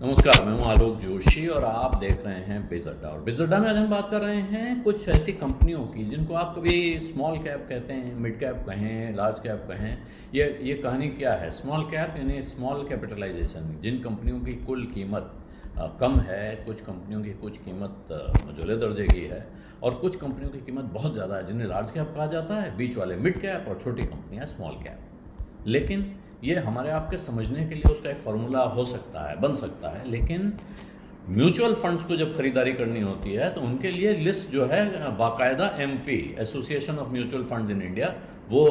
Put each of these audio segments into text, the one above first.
नमस्कार, मैं हूं आलोक जोशी और आप देख रहे हैं बिज़ अड्डा। और बिज़ अड्डा में आज हम बात कर रहे हैं कुछ ऐसी कंपनियों की जिनको आप कभी स्मॉल कैप कहते हैं, मिड कैप कहें, लार्ज कैप कहें। ये कहानी क्या है? स्मॉल कैप यानी स्मॉल कैपिटलाइजेशन, जिन कंपनियों की कुल कीमत कम है, कुछ कंपनियों की कुछ कीमत मझोले दर्जे की है और कुछ कंपनियों की कीमत बहुत ज़्यादा है, जिन्हें लार्ज कैप कहा जाता है, बीच वाले मिड कैप और छोटी कंपनियां स्मॉल कैप। लेकिन ये हमारे आपके समझने के लिए उसका एक फार्मूला हो सकता है, बन सकता है, लेकिन म्यूचुअल फंड्स को जब खरीदारी करनी होती है तो उनके लिए लिस्ट जो है बाकायदा AMFI, association of mutual fund in India, वो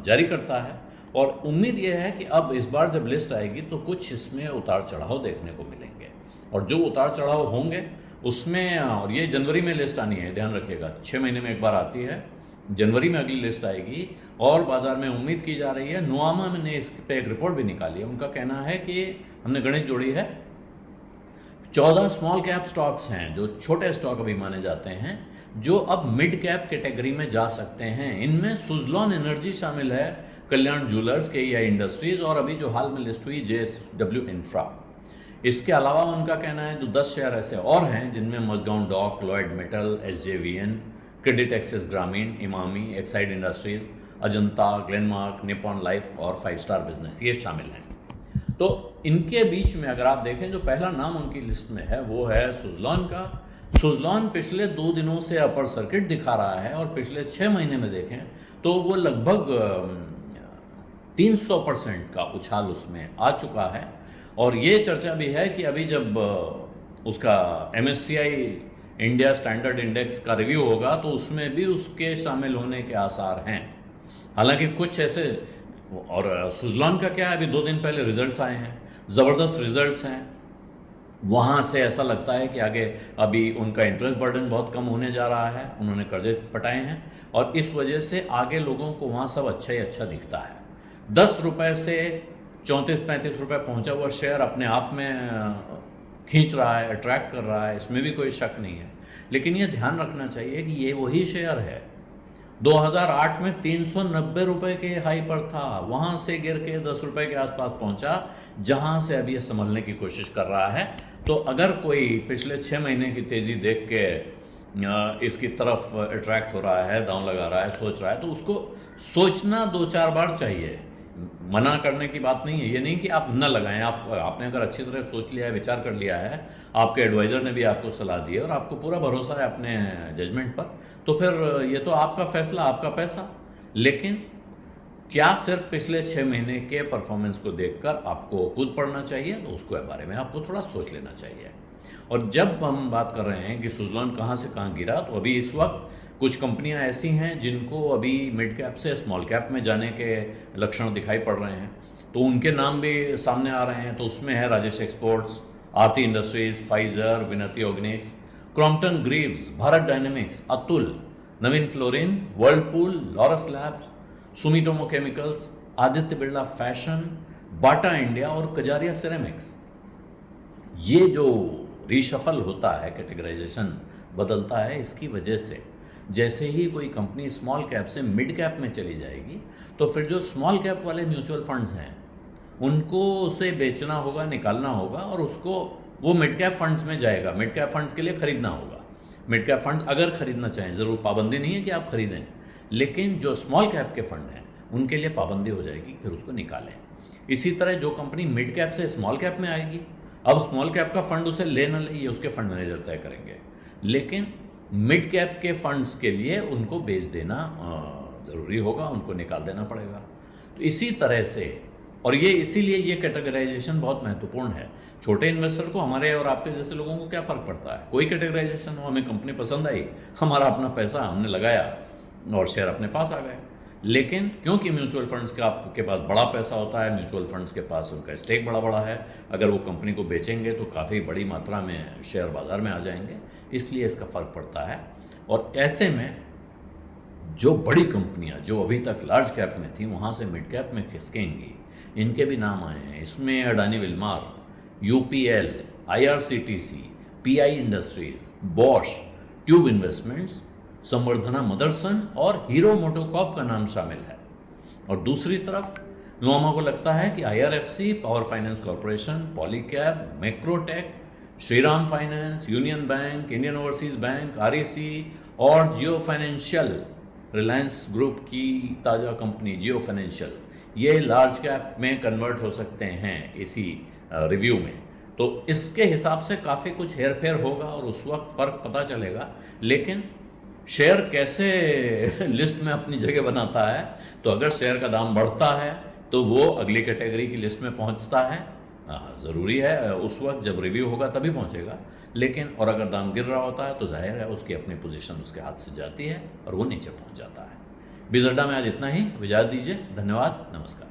जारी करता है। और उम्मीद ये है कि अब इस बार जब लिस्ट आएगी तो कुछ इसमें उतार चढ़ाव देखने को मिलेंगे और जो उतार चढ़ाव होंगे उसमें, और ये जनवरी में लिस्ट आनी है, ध्यान रखिएगा, 6 महीने में एक बार आती है, जनवरी में अगली लिस्ट आएगी। और बाजार में उम्मीद की जा रही है, नुआमा ने इस पे एक रिपोर्ट भी निकाली है, उनका कहना है कि हमने गणित जोड़ी है, 14 स्मॉल कैप स्टॉक्स हैं जो छोटे स्टॉक अभी माने जाते हैं, जो अब मिड कैप कैटेगरी में जा सकते हैं। इनमें सुजलॉन एनर्जी शामिल है, कल्याण ज्वेलर्स, केईआई इंडस्ट्रीज और अभी जो हाल में लिस्ट हुई जेएसडब्ल्यू इंफ्रा। इसके अलावा उनका कहना है जो 10 शेयर ऐसे और हैं जिनमें Mazagon Dock, Lloyd Metal, SJVN, Credit Access Grameen, Emami, Exide Industries, Ajanta, Glenmark, Nippon Life और 5 स्टार बिजनेस, ये शामिल हैं। तो इनके बीच में अगर आप देखें, जो पहला नाम उनकी लिस्ट में है वो है सुजलॉन का। सुजलॉन पिछले 2 दिनों से अपर सर्किट दिखा रहा है और पिछले 6 महीने में देखें तो वो लगभग 300% का उछाल उसमें आ चुका है। और ये चर्चा भी है कि अभी जब उसका MSCI इंडिया स्टैंडर्ड इंडेक्स का रिव्यू होगा तो उसमें भी उसके शामिल होने के आसार हैं। हालांकि कुछ ऐसे, और सुजलॉन का क्या है, अभी 2 दिन पहले रिजल्ट्स आए हैं, ज़बरदस्त रिजल्ट्स हैं। वहाँ से ऐसा लगता है कि आगे अभी उनका इंटरेस्ट बर्डन बहुत कम होने जा रहा है, उन्होंने कर्जे पटाए हैं और इस वजह से आगे लोगों को वहाँ सब अच्छा ही अच्छा दिखता है। 10 रुपये से 34-35 रुपये पहुँचा हुआ शेयर अपने आप में खींच रहा है, अट्रैक्ट कर रहा है, इसमें भी कोई शक नहीं है। लेकिन ये ध्यान रखना चाहिए कि ये वही शेयर है 2008 में 390 रुपये के हाई पर था, वहाँ से गिर के 10 रुपये के आसपास पहुँचा, जहाँ से अभी ये संभलने की कोशिश कर रहा है। तो अगर कोई पिछले 6 महीने की तेज़ी देख के इसकी तरफ अट्रैक्ट हो रहा है, दांव लगा रहा है, सोच रहा है, तो उसको सोचना 2-4 बार चाहिए। मना करने की बात नहीं है, ये नहीं कि आप न लगाएं, आपने अगर अच्छी तरह सोच लिया है, विचार कर लिया है, आपके एडवाइज़र ने भी आपको सलाह दी है और आपको पूरा भरोसा है अपने जजमेंट पर, तो फिर ये तो आपका फैसला, आपका पैसा। लेकिन क्या सिर्फ पिछले 6 महीने के परफॉर्मेंस को देखकर आपको खुद पढ़ना चाहिए? तो उसके बारे में आपको थोड़ा सोच लेना चाहिए। और जब हम बात कर रहे हैं कि सुजलॉन कहाँ से कहाँ गिरा, तो अभी इस वक्त कुछ कंपनियां ऐसी हैं जिनको अभी मिड कैप से स्मॉल कैप में जाने के लक्षण दिखाई पड़ रहे हैं, तो उनके नाम भी सामने आ रहे हैं। तो उसमें है Rajesh Exports, Aarti Industries, Pfizer, Vinati Organics, Crompton Greaves, Bharat Dynamics, Atul, Navin Fluorine, Whirlpool, Laurus Labs, Sumitomo Chemicals, Aditya Birla Fashion, Bata India और कजारिया सिरेमिक्स। ये जो रीशफल होता है, कैटेगराइजेशन बदलता है, इसकी वजह से जैसे ही कोई कंपनी स्मॉल कैप से मिड कैप में चली जाएगी तो फिर जो स्मॉल कैप वाले म्यूचुअल फंड्स हैं उनको उसे बेचना होगा, निकालना होगा और उसको वो मिड कैप फंड्स में जाएगा। मिड कैप फंड्स के लिए खरीदना होगा। मिड कैप फंड अगर खरीदना चाहें, ज़रूर पाबंदी नहीं है कि आप खरीदें, लेकिन जो स्मॉल कैप के फंड हैं उनके लिए पाबंदी हो जाएगी, फिर उसको निकालें। इसी तरह जो कंपनी मिड कैप से स्मॉल कैप में आएगी, अब स्मॉल कैप का फंड उसे ले न ले, ये उसके फंड मैनेजर तय करेंगे, लेकिन मिड कैप के फंड्स के लिए उनको बेच देना ज़रूरी होगा, उनको निकाल देना पड़ेगा। तो इसी तरह से, और ये इसीलिए ये कैटेगराइजेशन बहुत महत्वपूर्ण है। छोटे इन्वेस्टर को, हमारे और आपके जैसे लोगों को क्या फ़र्क पड़ता है, कोई कैटेगराइजेशन हो, हमें कंपनी पसंद आई, हमारा अपना पैसा हमने लगाया और शेयर अपने पास आ गए। लेकिन क्योंकि म्यूचुअल फंड्स का आपके पास बड़ा पैसा होता है, म्यूचुअल फंड्स के पास उनका स्टेक बड़ा बड़ा है, अगर वो कंपनी को बेचेंगे तो काफ़ी बड़ी मात्रा में शेयर बाजार में आ जाएंगे, इसलिए इसका फ़र्क पड़ता है। और ऐसे में जो बड़ी कंपनियां जो अभी तक लार्ज कैप में थी वहाँ से मिड कैप में खिसकेंगी, इनके भी नाम आए हैं। इसमें Adani Wilmar, UPL, IRCTC, PI Industries, Bosch, Tube Investments, Samvardhana Motherson और हीरो मोटोकॉर्प का नाम शामिल है। और दूसरी तरफ नोमा को लगता है कि IRFC, power finance corporation, Polycab, Macrotech, Shriram finance, union bank, Indian overseas bank, REC और जियो फाइनेंशियल, रिलायंस ग्रुप की ताज़ा कंपनी जियो फाइनेंशियल, ये लार्ज कैप में कन्वर्ट हो सकते हैं इसी रिव्यू में। तो इसके हिसाब से काफ़ी कुछ हेर फेर होगा और उस वक्त फ़र्क पता चलेगा। लेकिन शेयर कैसे लिस्ट में अपनी जगह बनाता है, तो अगर शेयर का दाम बढ़ता है तो वो अगली कैटेगरी की लिस्ट में पहुंचता है, ज़रूरी है उस वक्त जब रिव्यू होगा तभी पहुंचेगा। लेकिन और अगर दाम गिर रहा होता है तो जाहिर है उसकी अपनी पोजीशन उसके हाथ से जाती है और वो नीचे पहुंच जाता है। बिज़ अड्डा में आज इतना ही, इजाज़त दीजिए, धन्यवाद, नमस्कार।